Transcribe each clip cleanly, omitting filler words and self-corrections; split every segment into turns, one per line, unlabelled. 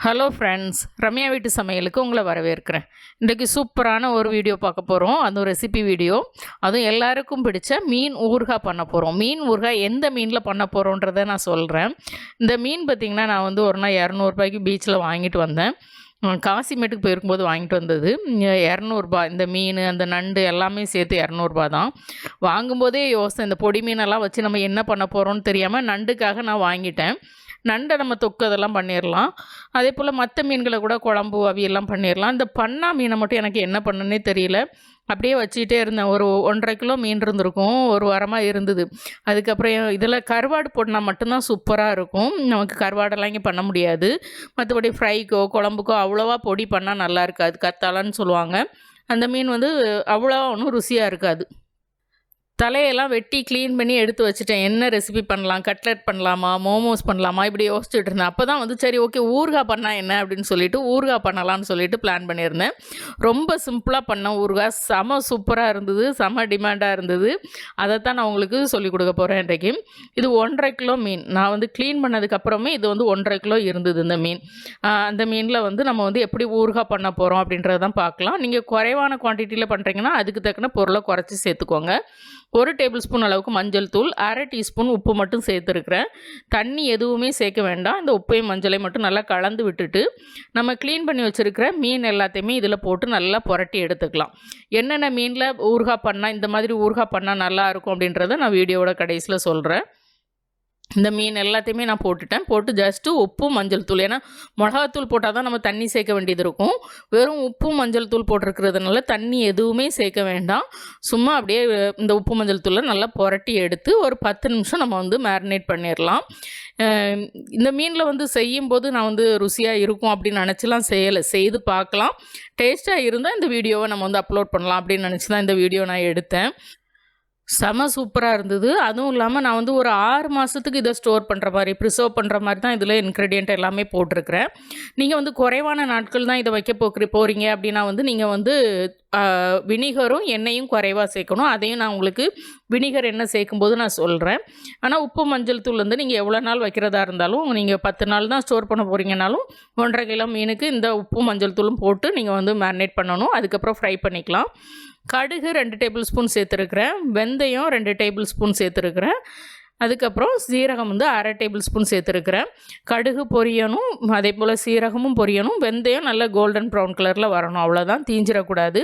Hello friends, Ramya வீட்டு சமையலுக்கு உங்களை வரவேற்கிறேன். இன்றைக்கி சூப்பரான ஒரு வீடியோ பார்க்க போகிறோம். அது ரெசிபி வீடியோ. அதுவும் எல்லாருக்கும் பிடிச்ச மீன் ஊறுகாய் பண்ண போகிறோம். மீன் ஊறுகாய் எந்த மீனில் பண்ண போகிறோன்றதை நான் சொல்கிறேன். இந்த மீன் பார்த்திங்கன்னா நான் வந்து ஒரு நாள் 200 பீச்சில் வாங்கிட்டு வந்தேன். காசிமேட்டுக்கு போயிருக்கும்போது வாங்கிட்டு வந்தது. 200 இந்த மீன், அந்த நண்டு எல்லாமே சேர்த்து 200 தான். வாங்கும்போதே யோசனை, இந்த பொடி மீனெல்லாம் வச்சு நம்ம என்ன பண்ண போகிறோன்னு தெரியாமல் நண்டுக்காக நான் வாங்கிட்டேன். நண்டை நம்ம தொக்கு அதெல்லாம் பண்ணிடலாம். அதே போல் மற்ற மீன்களை கூட குழம்பு அவியெல்லாம் பண்ணிடலாம். இந்த பண்ணா மீனை மட்டும் எனக்கு என்ன பண்ணுன்னே தெரியல. அப்படியே வச்சுக்கிட்டே இருந்தேன். ஒரு 1.5 கிலோ மீன் இருந்திருக்கும், ஒரு வாரமாக இருந்தது. அதுக்கப்புறம் இதில் கருவாடு போட்டினா மட்டும்தான் சூப்பராக இருக்கும். நமக்கு கருவாடெல்லாம் இங்கே பண்ண முடியாது. மற்றபடி ஃப்ரைக்கோ குழம்புக்கோ அவ்வளோவா பொடி பண்ணால் நல்லா இருக்காது. கத்தாலான்னு சொல்லுவாங்க. அந்த மீன் வந்து அவ்வளோவா ஒன்றும் ருசியாக இருக்காது. தலையெல்லாம் வெட்டி க்ளீன் பண்ணி எடுத்து வச்சுட்டேன். என்ன ரெசிபி பண்ணலாம், கட்லெட் பண்ணலாமா, மோமோஸ் பண்ணலாமா, இப்படி யோசிச்சுட்டு இருந்தேன். அப்போ தான் வந்து சரி ஓகே ஊறுகாய் பண்ணால் என்ன அப்படின்னு சொல்லிட்டு ஊறுகாய் பண்ணலான்னு சொல்லிட்டு பிளான் பண்ணியிருந்தேன். ரொம்ப சிம்பிளாக பண்ண ஊறுகாய் செம சூப்பராக இருந்தது, செம டிமாண்டாக இருந்தது. அதைத்தான் நான் உங்களுக்கு சொல்லிக் கொடுக்க போகிறேன் இன்றைக்கு. இது 1.5 கிலோ மீன். நான் வந்து க்ளீன் பண்ணதுக்கப்புறமே இது வந்து 1.5 கிலோ இருந்தது இந்த மீன். அந்த மீனில் வந்து நம்ம வந்து எப்படி ஊறுகாய் பண்ண போகிறோம் அப்படின்றதான் பார்க்கலாம். நீங்கள் குறைவான குவான்டிட்டியில் பண்ணுறீங்கன்னா அதுக்கு தக்கன பொருளை குறைச்சி சேர்த்துக்கோங்க. 1 டேபிள் ஸ்பூன் அளவுக்கு மஞ்சள் தூள், 1/2 டீஸ்பூன் உப்பு மட்டும் சேர்த்துருக்குறேன். தண்ணி எதுவுமே சேர்க்க வேண்டாம். இந்த உப்பையும் மஞ்சளையும் மட்டும் நல்லா கலந்து விட்டுட்டு நம்ம க்ளீன் பண்ணி வச்சுருக்கிற மீன் எல்லாத்தையுமே இதில் போட்டு நல்லா புரட்டி எடுத்துக்கலாம். என்னென்ன மீனில் ஊறுகாய் பண்ணால், இந்த மாதிரி ஊறுகாய் பண்ணால் நல்லாயிருக்கும் அப்படின்றத நான் வீடியோவோட கடைசியில் சொல்கிறேன். இந்த மீன் எல்லாத்தையுமே நான் போட்டு ஜஸ்ட்டு உப்பும் மஞ்சள் தூள், ஏன்னா மிளகாத்தூள் போட்டால் தான் நம்ம தண்ணி சேர்க்க வேண்டியது இருக்கும். வெறும் உப்பும் மஞ்சள் தூள் போட்டிருக்கிறதுனால தண்ணி எதுவுமே சேர்க்க வேண்டாம். சும்மா அப்படியே இந்த உப்பு மஞ்சள் தூளை நல்லா புரட்டி எடுத்து ஒரு 10 நிமிஷம் நம்ம வந்து மேரினேட் பண்ணிடலாம். இந்த மீனில் வந்து செய்யும்போது நான் வந்து ருசியாக இருக்கும் அப்படின்னு நினச்சிலாம் செய்து பார்க்கலாம். டேஸ்ட்டாக இருந்தால் இந்த வீடியோவை நம்ம வந்து அப்லோட் பண்ணலாம் அப்படின்னு நினச்சி தான் இந்த வீடியோ நான் எடுத்தேன். செம சூப்பராக இருந்தது. அதுவும் இல்லாமல் நான் வந்து ஒரு 6 மாதத்துக்கு இதை ஸ்டோர் பண்ணுற மாதிரி, ப்ரிசர்வ் பண்ணுற மாதிரி தான் இதில் இன்க்ரீடியன்ட் எல்லாமே போட்டிருக்கிறேன். நீங்கள் வந்து குறைவான நாட்கள் தான் இதை வைக்க போகிறீங்க அப்படின்னா வந்து நீங்கள் வந்து வினிகரும் எண்ணெயும் குறைவாக சேர்க்கணும். அதையும் நான் உங்களுக்கு வினிகர் எண்ணெய் சேர்க்கும்போது நான் சொல்கிறேன். ஆனால் உப்பு மஞ்சள் தூள் வந்து நீங்கள் எவ்வளோ நாள் வைக்கிறதா இருந்தாலும், நீங்கள் 10 நாள் தான் ஸ்டோர் பண்ண போகிறீங்கனாலும் 1.5 கிலோ மீனுக்கு இந்த உப்பு மஞ்சள் தூளும் போட்டு நீங்கள் வந்து மேரினேட் பண்ணணும். அதுக்கப்புறம் ஃப்ரை பண்ணிக்கலாம். கடுகு 2 டேபிள் ஸ்பூன் சேர்த்துருக்குறேன். வெந்தயம் 2 டேபிள் ஸ்பூன் சேர்த்துருக்குறேன். அதுக்கப்புறம் சீரகம் வந்து 1/2 டேபிள் ஸ்பூன் சேர்த்துருக்குறேன். கடுகு பொரியணும், அதே போல் சீரகமும் பொரியணும். வெந்தயம் நல்லா கோல்டன் ப்ரௌன் கலரில் வரணும், அவ்வளோதான், தீஞ்சிடக்கூடாது.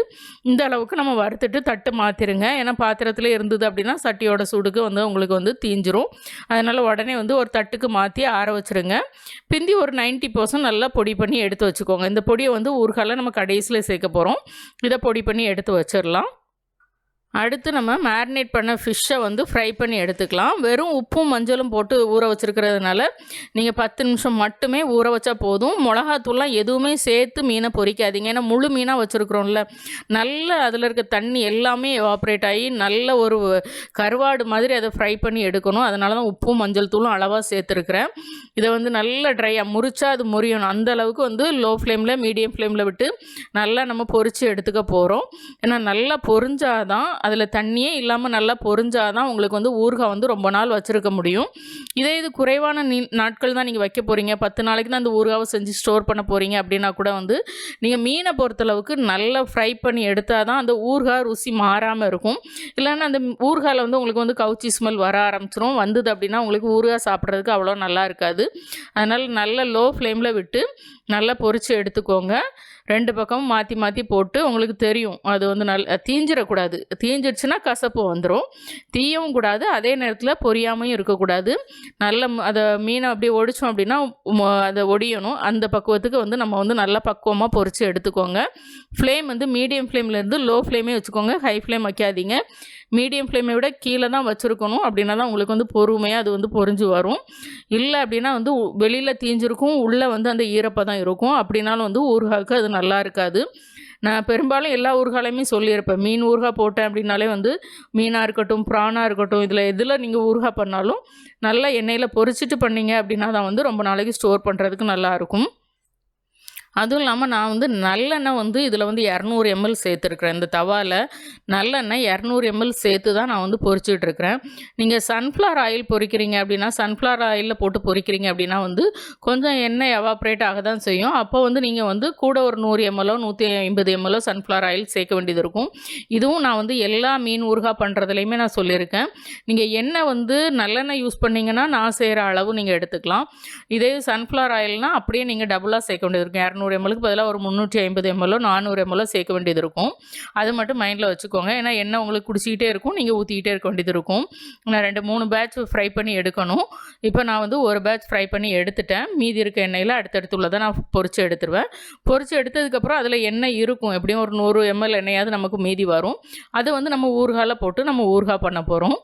இந்த அளவுக்கு நம்ம வறுத்துட்டு தட்டு மாற்றிடுங்க. ஏன்னா பாத்திரத்தில் இருந்தது அப்படின்னா சட்டியோட சூடுக்கு வந்து உங்களுக்கு வந்து தீஞ்சிரும். அதனால் உடனே வந்து ஒரு தட்டுக்கு மாற்றி ஆற வச்சுருங்க. பிந்தி ஒரு 90% நல்லா பொடி பண்ணி எடுத்து வச்சுக்கோங்க. இந்த பொடியை வந்து ஊறுகாயில் நம்ம கடைசியில் சேர்க்க போகிறோம். இதை பொடி பண்ணி எடுத்து வச்சிடலாம். அடுத்து நம்ம மேரினேட் பண்ண ஃபிஷ்ஷை வந்து ஃப்ரை பண்ணி எடுத்துக்கலாம். வெறும் உப்பும் மஞ்சளும் போட்டு ஊற வச்சுருக்கிறதுனால நீங்கள் 10 நிமிஷம் மட்டுமே ஊற வச்சா போதும். மிளகாத்தூள்லாம் எதுவுமே சேர்த்து மீனை பொரிக்காதீங்க. ஏன்னா முழு மீனாக வச்சுருக்குறோம்ல, நல்ல அதில் இருக்க தண்ணி எல்லாமே எவாப்ரேட் ஆகி நல்ல ஒரு கருவாடு மாதிரி அதை ஃப்ரை பண்ணி எடுக்கணும். அதனால தான் உப்பும் மஞ்சள் தூளும் அளவாக சேர்த்துருக்குறேன். இதை வந்து நல்ல ட்ரையாக முறிச்சா அது முறியணும். அந்த அளவுக்கு வந்து லோ ஃப்ளேமில் மீடியம் ஃப்ளேமில் விட்டு நல்லா நம்ம பொரித்து எடுத்துக்க போகிறோம். ஏன்னா நல்லா பொரிஞ்சாதான், அதில் தண்ணியே இல்லாமல் நல்லா பொரிஞ்சாதான் உங்களுக்கு வந்து ஊறுகாய் வந்து ரொம்ப நாள் வச்சுருக்க முடியும். இது குறைவான நாட்கள் தான் நீங்கள் வைக்க போகிறீங்க, 10 நாளைக்கு தான் அந்த ஊறுகாவை செஞ்சு ஸ்டோர் பண்ண போகிறீங்க அப்படின்னா கூட வந்து நீங்கள் மீனை பொறுத்தளவுக்கு நல்லா ஃப்ரை பண்ணி எடுத்தால் தான் அந்த ஊறுகாய் ருசி மாறாமல் இருக்கும். இல்லைன்னா அந்த ஊறுகாயில் வந்து உங்களுக்கு வந்து கவுச்சி ஸ்மெல் வர ஆரம்பிச்சிடும். வந்தது அப்படின்னா உங்களுக்கு ஊறுகாய் சாப்பிட்றதுக்கு அவ்வளோ நல்லா இருக்காது. அதனால் நல்ல லோ ஃப்ளேமில் விட்டு நல்லா பொரித்து எடுத்துக்கோங்க. 2 பக்கமும் மாற்றி மாற்றி போட்டு உங்களுக்கு தெரியும் அது வந்து தீஞ்சிடக்கூடாது. தீஞ்சிடுச்சுன்னா கசப்பு வந்துடும். தீயவும் கூடாது, அதே நேரத்தில் பொரியாமையும் இருக்கக்கூடாது. நல்ல அதை மீனை அப்படியே ஒடிச்சோம் அப்படின்னா அதை ஒடியணும். அந்த பக்குவத்துக்கு வந்து நம்ம வந்து நல்லா பக்குவமாக பொரித்து எடுத்துக்கோங்க. ஃப்ளேம் வந்து மீடியம் ஃப்ளேம்லேருந்து லோ ஃப்ளேமே வச்சுக்கோங்க. ஹை ஃப்ளேம் வைக்காதீங்க. மீடியம் ஃப்ளேமை விட கீழே தான் வச்சுருக்கணும். அப்படின்னா தான் உங்களுக்கு வந்து பொறுமையாக அது வந்து பொரிஞ்சு வரும். இல்லை அப்படின்னா வந்து வெளியில் தீஞ்சிருக்கும், உள்ளே வந்து அந்த ஈரப்பதம் இருக்கும். அப்படின்னாலும் வந்து ஊறுகாய்க்கு அது நல்லா இருக்காது. நான் பெரும்பாலும் எல்லா ஊறுகாலையுமே சொல்லியிருப்பேன், மீன் ஊறுகாய் போட்டேன் அப்படின்னாலே வந்து மீனாக இருக்கட்டும், ப்ரானாக இருக்கட்டும், எதில் நீங்கள் ஊறுகாய் பண்ணாலும் நல்லா எண்ணெயில் பொரிச்சிட்டு பண்ணிங்க அப்படின்னா தான் வந்து ரொம்ப நாளைக்கு ஸ்டோர் பண்ணுறதுக்கு நல்லாயிருக்கும். அதுவும் இல்லாமல் நான் வந்து நல்லெண்ணெய் வந்து இதில் வந்து 200 ml சேர்த்துருக்குறேன். இந்த தவாவில் நல்லெண்ணெய் 200 ml சேர்த்து தான் நான் வந்து பொரிச்சிட்ருக்கிறேன். நீங்கள் சன்ஃப்ளவர் ஆயில் பொரிக்கிறீங்க அப்படின்னா, சன்ஃப்ளவர் ஆயிலில் போட்டு பொரிக்கிறீங்க அப்படின்னா வந்து கொஞ்சம் எண்ணெய் எவாப்ரேட் ஆக தான் செய்யும். அப்போ வந்து நீங்கள் வந்து கூட ஒரு 100 ml 150 ml சன்ஃப்ளவர் ஆயில் சேர்க்க வேண்டியது இருக்கும். இதுவும் நான் வந்து எல்லா மீன் ஊறுகாய் பண்ணுறதுலையுமே நான் சொல்லியிருக்கேன். நீங்கள் எண்ணெய் வந்து நல்லெண்ணெய் யூஸ் பண்ணிங்கன்னா நான் செய்கிற அளவு நீங்கள் எடுத்துக்கலாம். இதே சன்ஃப்ளவர் ஆயில்னால் அப்படியே நீங்கள் டபுளாக சேர்க்க வேண்டியது இருக்கும். 200 mlக்கு பதிலாக ஒரு 350 ml 400 ml சேர்க்க வேண்டியது இருக்கும். அது மட்டும் மைண்டில் வச்சுக்கோங்க. ஏன்னா எண்ணெய் உங்களுக்கு குடிச்சிக்கிட்டே இருக்கும், நீங்கள் ஊற்றிக்கிட்டே இருக்க வேண்டியது இருக்கும். நான் 2-3 பேட்ச் ஃப்ரை பண்ணி எடுக்கணும். இப்போ நான் வந்து ஒரு பேட்ச் ஃப்ரை பண்ணி எடுத்துட்டேன். மீதி இருக்க எண்ணெயில் அடுத்தடுத்து உள்ளதை நான் பொரித்து எடுத்துருவேன். பொரித்து எடுத்ததுக்கப்புறம் அதில் எண்ணெய் இருக்கும், எப்படியும் ஒரு 100 ml எண்ணெயாவது நமக்கு மீதி வரும். அதை வந்து நம்ம ஊறுகாயில் போட்டு நம்ம ஊறுகாய் பண்ண போகிறோம்.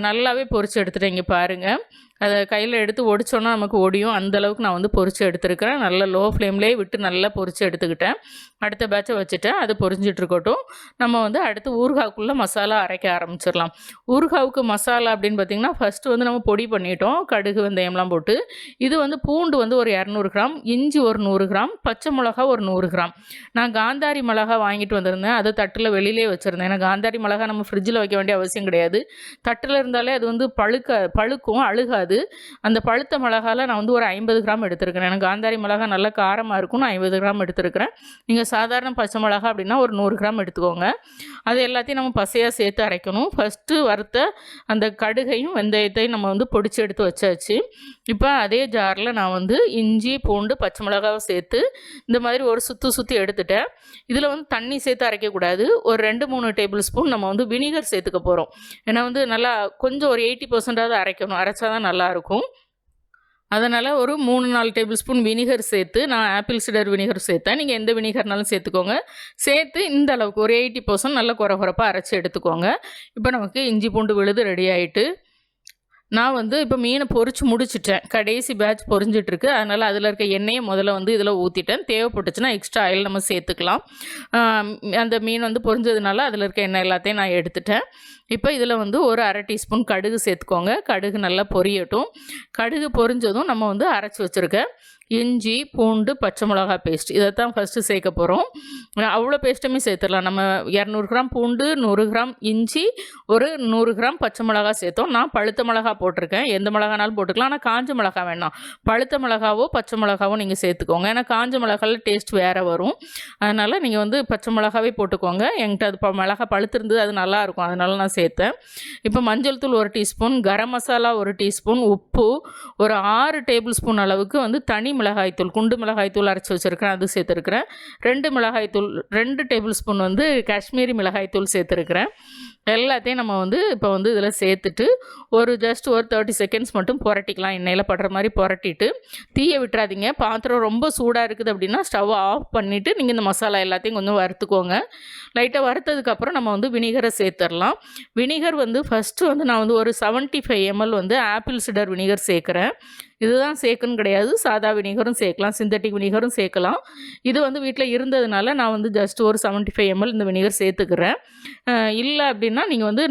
நல்லாவே பொரித்து எடுத்துட்டேன். இங்கே பாருங்கள், அதை கையில் எடுத்து ஒடிச்சோன்னா நமக்கு ஒடியும், அந்தளவுக்கு நான் வந்து பொரித்து எடுத்துருக்கிறேன். நல்லா லோ ஃப்ளேம்லேயே விட்டு நல்லா பொரித்து எடுத்துக்கிட்டேன். அடுத்த பேட்சை வச்சுட்டேன், அது பொரிஞ்சிட்ருக்கட்டும். நம்ம வந்து அடுத்து ஊறுகாய்க்குள்ளே மசாலா அரைக்க ஆரம்பிச்சிடலாம். ஊறுகாவுக்கு மசாலா அப்படின்னு பார்த்திங்கன்னா, ஃபஸ்ட்டு வந்து நம்ம பொடி பண்ணிட்டோம், கடுகு வெந்தயம்லாம் போட்டு. இது வந்து பூண்டு வந்து ஒரு 200 கிராம், இஞ்சி ஒரு 100 கிராம், பச்சை மிளகா ஒரு 100 கிராம். நான் காந்தாரி மிளகா வாங்கிட்டு வந்திருந்தேன், அதை தட்டில் வெளியிலே வச்சுருந்தேன். ஏன்னா காந்தாரி மிளகா நம்ம ஃப்ரிட்ஜில் வைக்க வேண்டிய அவசியம் கிடையாது. தட்டில் இருந்தாலே அது வந்து பழுக்கும், அழுகாது. அந்த பழுத்த மிளகாவில் நான் வந்து ஒரு 50 கிராம் எடுத்துருக்கிறேன். எனக்கு காந்தாரி மிளகா நல்லா காரமாக இருக்கும், நான் 50 கிராம் எடுத்துருக்கிறேன். நீங்கள் சாதாரண பச்சை மிளகா அப்படின்னா ஒரு 100 கிராம் எடுத்துக்கோங்க. அது எல்லாத்தையும் நம்ம பசையாக சேர்த்து அரைக்கணும். ஃபஸ்ட்டு வறுத்த அந்த கடுகையும் வெந்தயத்தையும் நம்ம வந்து பொடிச்சு எடுத்து வச்சாச்சு. இப்போ அதே ஜாரில் நான் வந்து இஞ்சி பூண்டு பச்சை மிளகாவை சேர்த்து இந்த மாதிரி ஒரு சுற்றி எடுத்துட்டேன். இதில் வந்து தண்ணி சேர்த்து அரைக்கக்கூடாது. ஒரு 2-3 டேபிள் ஸ்பூன் நம்ம வந்து வினிகர் சேர்த்துக்க போகிறோம். ஏன்னா வந்து நல்லா கொஞ்சம் ஒரு 80% அரைக்கணும், அரைச்சா தான் நல்லாயிருக்கும். அதனால் ஒரு 3-4 டேபிள் ஸ்பூன் வினிகர் சேர்த்து, நான் ஆப்பிள் சிடர் வினிகர் சேர்த்தேன். நீங்கள் எந்த வினிகர்னாலும் சேர்த்துக்கோங்க. சேர்த்து இந்த அளவுக்கு ஒரு 80% நல்லா குறப்பாக அரைச்சி எடுத்துக்கோங்க. இப்போ நமக்கு இஞ்சி பூண்டு விழுது ரெடி ஆகிட்டு, நான் வந்து இப்போ மீனை பொரித்து முடிச்சிட்டேன். கடைசி பேட்ச் பொரிஞ்சிட்ருக்கு. அதனால் அதில் இருக்க எண்ணெயை முதல்ல வந்து இதில் ஊற்றிட்டேன். தேவைப்பட்டுச்சுன்னா எக்ஸ்ட்ரா ஆயில் நம்ம சேர்த்துக்கலாம். அந்த மீன் வந்து பொரிஞ்சதுனால அதில் இருக்க எண்ணெய் எல்லாத்தையும் நான் எடுத்துட்டேன். இப்போ இதில் வந்து ஒரு 1/2 டீஸ்பூன் கடுகு சேர்த்துக்கோங்க. கடுகு நல்லா பொரியட்டும். கடுகு பொரிஞ்சதும் நம்ம வந்து அரைச்சி வச்சுருக்க இஞ்சி பூண்டு பச்சை மிளகா பேஸ்ட் இதை தான் ஃபஸ்ட்டு சேர்க்க போகிறோம். அவ்வளோ பேஸ்ட்டுமே சேர்த்துடலாம். நம்ம 200 கிராம் பூண்டு, 100 கிராம் இஞ்சி, ஒரு 100 கிராம் பச்சை மிளகா சேர்த்தோம். நான் பழுத்த மிளகா போட்டிருக்கேன். எந்த மிளகானாலும் போட்டுக்கலாம், ஆனால் காஞ்ச மிளகா வேணாம். பழுத்த மிளகாவோ பச்சை மிளகாவோ நீங்கள் சேர்த்துக்கோங்க. ஏன்னா காஞ்ச மிளகாவில் டேஸ்ட் வேறு வரும். அதனால் நீங்கள் வந்து பச்சை மிளகாவே போட்டுக்கோங்க. என்கிட்ட அது மிளகா பழுத்திருந்தது, அது நல்லாயிருக்கும், அதனால நான் சேர்த்தேன். இப்போ மஞ்சள் தூள் 1 டீஸ்பூன், கரம் மசாலா 1 டீஸ்பூன், உப்பு ஒரு 6 டேபிள் ஸ்பூன் அளவுக்கு வந்து தனி மிளகாய்த்தூள், குண்டு மிளகாய்த்தூள் அரைச்சி வச்சுருக்கிறேன், அது சேர்த்துருக்கிறேன். 2 மிளகாய்த்தூள், 2 டேபிள் ஸ்பூன் வந்து காஷ்மீரி மிளகாய்த்தூள் சேர்த்துருக்கிறேன். எல்லாத்தையும் நம்ம வந்து இப்போ வந்து இதில் சேர்த்துட்டு ஒரு 30 செகண்ட்ஸ் மட்டும் புரட்டிக்கலாம். எண்ணெயில் படுற மாதிரி புரட்டிட்டு தீயை விட்டுறாதீங்க. பாத்திரம் ரொம்ப சூடாக இருக்குது அப்படின்னா ஸ்டவ் ஆஃப் பண்ணிவிட்டு நீங்கள் இந்த மசாலா எல்லாத்தையும் கொஞ்சம் வறுத்துக்கோங்க. லைட்டாக வறுத்ததுக்கப்புறம் நம்ம வந்து வினிகரை சேர்த்துடலாம். வினிகர் வந்து ஃபஸ்ட்டு வந்து நான் வந்து ஒரு 75 ml வந்து ஆப்பிள் சிடர் வினிகர் சேர்க்குறேன். இதுதான் சேர்க்கணும் கிடையாது, சாதா வினிகரும் சேர்க்கலாம், சிந்தட்டிக் வினிகரும் சேர்க்கலாம். இது வந்து வீட்டில் இருந்ததுனால நான் வந்து ஜஸ்ட் ஒரு 75 ml இந்த வினிகர் சேர்த்துக்கிறேன். இல்லை அப்படின்னா நீங்கள் வந்து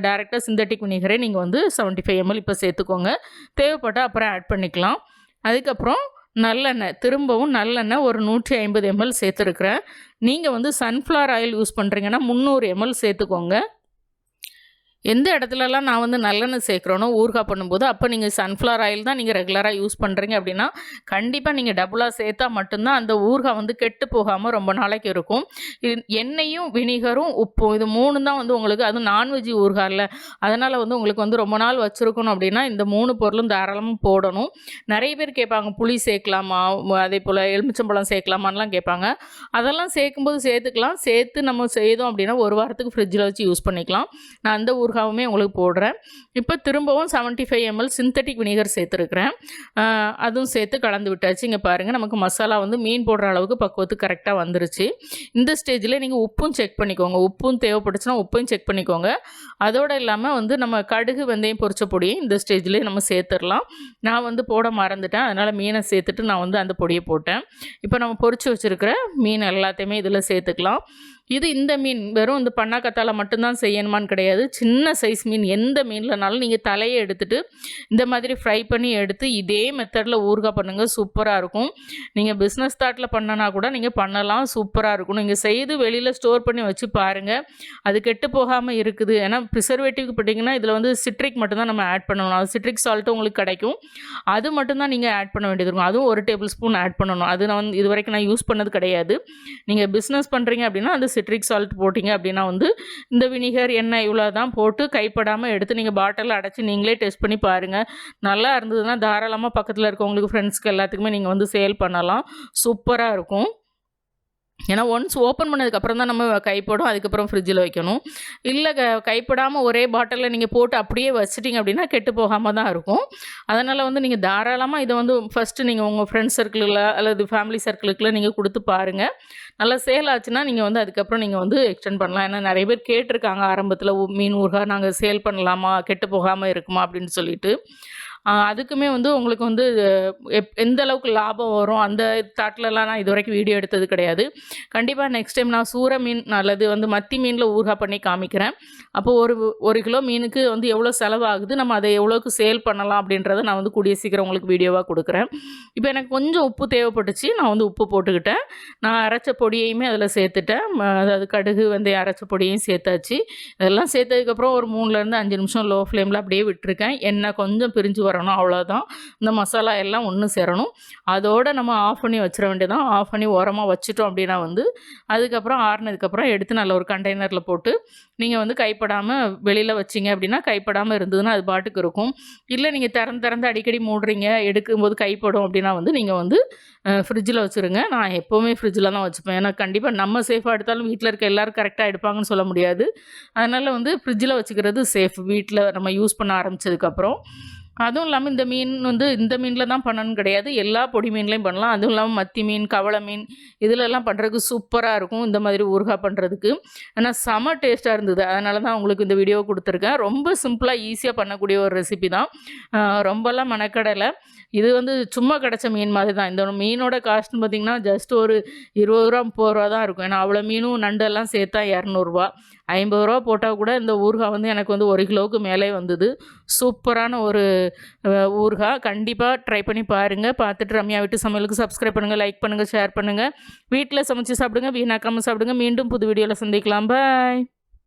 டேரெக்டாக சிந்தட்டிக் வினிகரே நீங்கள் வந்து 75 ml இப்போ சேர்த்துக்கோங்க. தேவைப்பட்டால் அப்புறம் ஆட் பண்ணிக்கலாம். அதுக்கப்புறம் நல்லெண்ணெய், திரும்பவும் நல்லெண்ணெய் ஒரு 150 ml சேர்த்துருக்குறேன். நீங்கள் வந்து சன்ஃப்ளவர் ஆயில் யூஸ் பண்ணுறீங்கன்னா 300 ml சேர்த்துக்கோங்க. எந்த இடத்துலலாம் நான் வந்து நல்லெண்ணெய் சேர்க்குறேனோ ஊறுகாய் பண்ணும்போது, அப்போ நீங்கள் சன்ஃப்ளவர் ஆயில் தான் நீங்கள் ரெகுலராக யூஸ் பண்ணுறீங்க அப்படின்னா, கண்டிப்பாக நீங்கள் டபுளாக சேர்த்தா மட்டும்தான் அந்த ஊறுகாய் வந்து கெட்டு போகாமல் ரொம்ப நாளைக்கு இருக்கும். எண்ணெயும் வினிகரும் உப்பும் இது 3 தான் வந்து உங்களுக்கு, அதுவும் நான்வெஜ் ஊறுகாய் இல்லை, அதனால் வந்து உங்களுக்கு வந்து ரொம்ப நாள் வச்சுருக்கணும் அப்படின்னா இந்த 3 பொருளும் தாராளமாக போடணும். நிறைய பேர் கேட்பாங்க புளி சேர்க்கலாமா, அதே போல் எலுமிச்சம்பழம் சேர்க்கலாமான்லாம் கேட்பாங்க. அதெல்லாம் சேர்க்கும்போது சேர்த்துக்கலாம். சேர்த்து நம்ம செய்தோம் அப்படின்னா 1 வாரத்துக்கு ஃப்ரிட்ஜில் வச்சு யூஸ் பண்ணிக்கலாம். நான் அந்த ஊறுகாவுமே உங்களுக்கு போடுறேன். இப்போ திரும்பவும் 75 ml சிந்தட்டிக் வினிகர் சேர்த்துருக்குறேன். அதுவும் சேர்த்து கலந்து விட்டாச்சு. இங்கே பாருங்கள், நமக்கு மசாலா வந்து மீன் போடுற அளவுக்கு பக்குவத்துக்கு கரெக்டாக வந்துருச்சு. இந்த ஸ்டேஜில் நீங்கள் உப்பும் செக் பண்ணிக்கோங்க. உப்பும் தேவைப்பட்டுச்சுன்னா உப்பையும் செக் பண்ணிக்கோங்க. அதோடு இல்லாமல் வந்து நம்ம கடுகு வெந்தயம் பொரிச்ச பொடியை இந்த ஸ்டேஜ்லேயே நம்ம சேர்த்துடலாம். நான் வந்து போட மறந்துட்டேன், அதனால் மீனை சேர்த்துட்டு நான் வந்து அந்த பொடியை போட்டேன். இப்போ நம்ம பொரிச்சு வச்சுருக்கிற மீன் எல்லாத்தையுமே இதில் சேர்த்துக்கலாம். இந்த மீன் வெறும் இந்த பண்ணாக்கத்தால மட்டும்தான் செய்யணுமான்னு கிடையாது. சின்ன சைஸ் மீன் எந்த மீன்லனாலும் நீங்கள் தலையை எடுத்துட்டு இந்த மாதிரி ஃப்ரை பண்ணி எடுத்து இதே மெத்தடில் ஊறுகாய் பண்ணுங்கள், சூப்பராக இருக்கும். நீங்கள் பிஸ்னஸ் தாட்டில் பண்ணனா கூட நீங்கள் பண்ணலாம், சூப்பராக இருக்கும். நீங்கள் செய்து வெளியில் ஸ்டோர் பண்ணி வச்சு பாருங்கள், அது கெட்டு போகாமல் இருக்குது. ஏன்னா ப்ரிசர்வேட்டிவ்க்கு போட்டிங்கன்னா இதில் வந்து சிட்ரிக் மட்டும்தான் நம்ம ஆட் பண்ணணும். அது சிட்ரிக் சால்ட்டும் உங்களுக்கு கிடைக்கும், அது மட்டும்தான் நீங்கள் ஆட் பண்ண வேண்டியது இருக்கும். அதுவும் 1 டேபிள் ஸ்பூன் ஆட் பண்ணணும். அது நான் வந்து இது வரைக்கும் நான் யூஸ் பண்ணது கிடையாது. நீங்கள் பிஸ்னஸ் பண்ணுறீங்க அப்படின்னா அந்த சிட்ரிக் சால்ட் போட்டிங்க அப்படின்னா வந்து இந்த வினிகர் எண்ணெய் இவ்வளோ தான் போட்டு கைப்படாமல் எடுத்து நீங்கள் பாட்டிலில் அடைச்சி நீங்களே டெஸ்ட் பண்ணி பாருங்கள். நல்லா இருந்ததுன்னா தாராளமாக பக்கத்தில் இருக்கவங்களுக்கு ஃப்ரெண்ட்ஸ்க்கு எல்லாத்துக்குமே நீங்கள் வந்து சேல் பண்ணலாம், சூப்பராக இருக்கும். ஏன்னா ஒன்ஸ் ஓப்பன் பண்ணதுக்கப்புறம் தான் நம்ம கைப்படும், அதுக்கப்புறம் ஃப்ரிட்ஜில் வைக்கணும். இல்லை கைப்படாமல் ஒரே பாட்டிலில் நீங்கள் போட்டு அப்படியே வச்சிட்டிங்க அப்படின்னா கெட்டு போகாமல் தான் இருக்கும். அதனால் வந்து நீங்கள் தாராளமாக இதை வந்து ஃபஸ்ட்டு நீங்கள் உங்கள் ஃப்ரெண்ட்ஸ் சர்க்கிளில் அல்லது ஃபேமிலி சர்க்கிளுக்குள்ள நீங்கள் கொடுத்து பாருங்கள். நல்லா சேல் ஆச்சுன்னா நீங்கள் வந்து அதுக்கப்புறம் நீங்கள் வந்து எக்ஸ்டெண்ட் பண்ணலாம். ஏன்னா நிறைய பேர் கேட்டிருக்காங்க ஆரம்பத்தில், மீன் ஊறுகாய் நாங்கள் சேல் பண்ணலாமா, கெட்டு போகாமல் இருக்குமா அப்படின்னு சொல்லிட்டு. அதுக்குமே வந்து உங்களுக்கு வந்து எந்த அளவுக்கு லாபம் வரும் அந்த தாட்லலாம் நான் இது வரைக்கும் வீடியோ எடுத்தது கிடையாது. கண்டிப்பாக நெக்ஸ்ட் டைம் நான் சூரை மீன் அல்லது வந்து மத்தி மீனில் ஊறுகாய் பண்ணி காமிக்கிறேன். அப்போது ஒரு கிலோ மீனுக்கு வந்து எவ்வளோ செலவாகுது, நம்ம அதை எவ்வளோக்கு சேல் பண்ணலாம் அப்படின்றத நான் வந்து கூடிய சீக்கிரம் உங்களுக்கு வீடியோவாக கொடுக்குறேன். இப்போ எனக்கு கொஞ்சம் உப்பு தேவைப்பட்டுச்சு, நான் வந்து உப்பு போட்டுக்கிட்டேன். நான் அரைச்ச பொடியையுமே அதில் சேர்த்துட்டேன். அதாவது கடுகு வெந்தயம் அரைச்ச பொடியையும் சேர்த்தாச்சு. இதெல்லாம் சேர்த்ததுக்கப்புறம் ஒரு 3லேருந்து 5 நிமிஷம் லோ ஃப்ளேமில் அப்படியே விட்டுருக்கேன். எண்ணெய் கொஞ்சம் பிரிஞ்சு வரணும், அவ்வளோதான். இந்த மசாலா எல்லாம் ஒன்று சேரணும். அதோடு நம்ம ஆஃப் பண்ணி வச்சிட வேண்டியதான். ஆஃப் பண்ணி ஓரமாக வச்சிட்டோம் அப்படின்னா வந்து அதுக்கப்புறம் ஆறுனதுக்கப்புறம் எடுத்து நல்ல ஒரு கண்டெய்னரில் போட்டு நீங்கள் வந்து கைப்படாமல் வெளியில் வச்சிங்க அப்படின்னா, கைப்படாமல் இருந்ததுன்னா அது பாட்டுக்கு இருக்கும். இல்லை நீங்கள் திறந்து அடிக்கடி மூடுறீங்க, எடுக்கும்போது கைப்படும் அப்படின்னா வந்து நீங்கள் வந்து ஃப்ரிட்ஜில் வச்சுருங்க. நான் எப்போவுமே ஃப்ரிட்ஜில் தான் வச்சுப்பேன். ஏன்னா கண்டிப்பாக நம்ம சேஃபாக எடுத்தாலும் வீட்டில் இருக்க எல்லோரும் கரெக்டாக எடுப்பாங்கன்னு சொல்ல முடியாது. அதனால் வந்து ஃப்ரிட்ஜில் வச்சுக்கிறது சேஃப், வீட்டில் நம்ம யூஸ் பண்ண ஆரம்பித்ததுக்கப்புறம். அதுவும் இல்லாமல் இந்த மீன் வந்து இந்த மீனில் தான் பண்ணணும்னு கிடையாது, எல்லா பொடி மீன்லேயும் பண்ணலாம். அதுவும் இல்லாமல் மத்தி மீன், கவளை மீன் இதிலெல்லாம் பண்ணுறதுக்கு சூப்பராக இருக்கும் இந்த மாதிரி ஊறுகாய் பண்ணுறதுக்கு. ஆனால் செம டேஸ்ட்டாக இருந்தது, அதனால தான் உங்களுக்கு இந்த வீடியோ கொடுத்துருக்கேன். ரொம்ப சிம்பிளாக ஈஸியாக பண்ணக்கூடிய ஒரு ரெசிபி தான், ரொம்பலாம் மெனக்கடலை. இது வந்து சும்மா கிடச்ச மீன் மாதிரி தான். இந்த மீனோட காஸ்ட்னு பார்த்திங்கன்னா ஜஸ்ட் ஒரு 20 ரூபா 30 ரூபா தான் இருக்கும். ஏன்னா அவ்வளோ மீனும் நண்டெல்லாம் சேர்த்தா 200 50 ரூபா போட்டால் கூட இந்த ஊறுகாய் வந்து எனக்கு வந்து 1 கிலோவுக்கு மேலே வந்தது. சூப்பரான ஒரு ஊறுகாய். கண்டிப்பாக ட்ரை பண்ணி பாருங்கள். பார்த்துட்டு ரம்யா வீட்டு சமையலுக்கு சப்ஸ்கிரைப் பண்ணுங்கள், லைக் பண்ணுங்கள், ஷேர் பண்ணுங்கள். வீட்டில் சமைச்சு சாப்பிடுங்க, வீணாக்காமல் சாப்பிடுங்க. மீண்டும் புது வீடியோவில் சந்திக்கலாம். பாய்.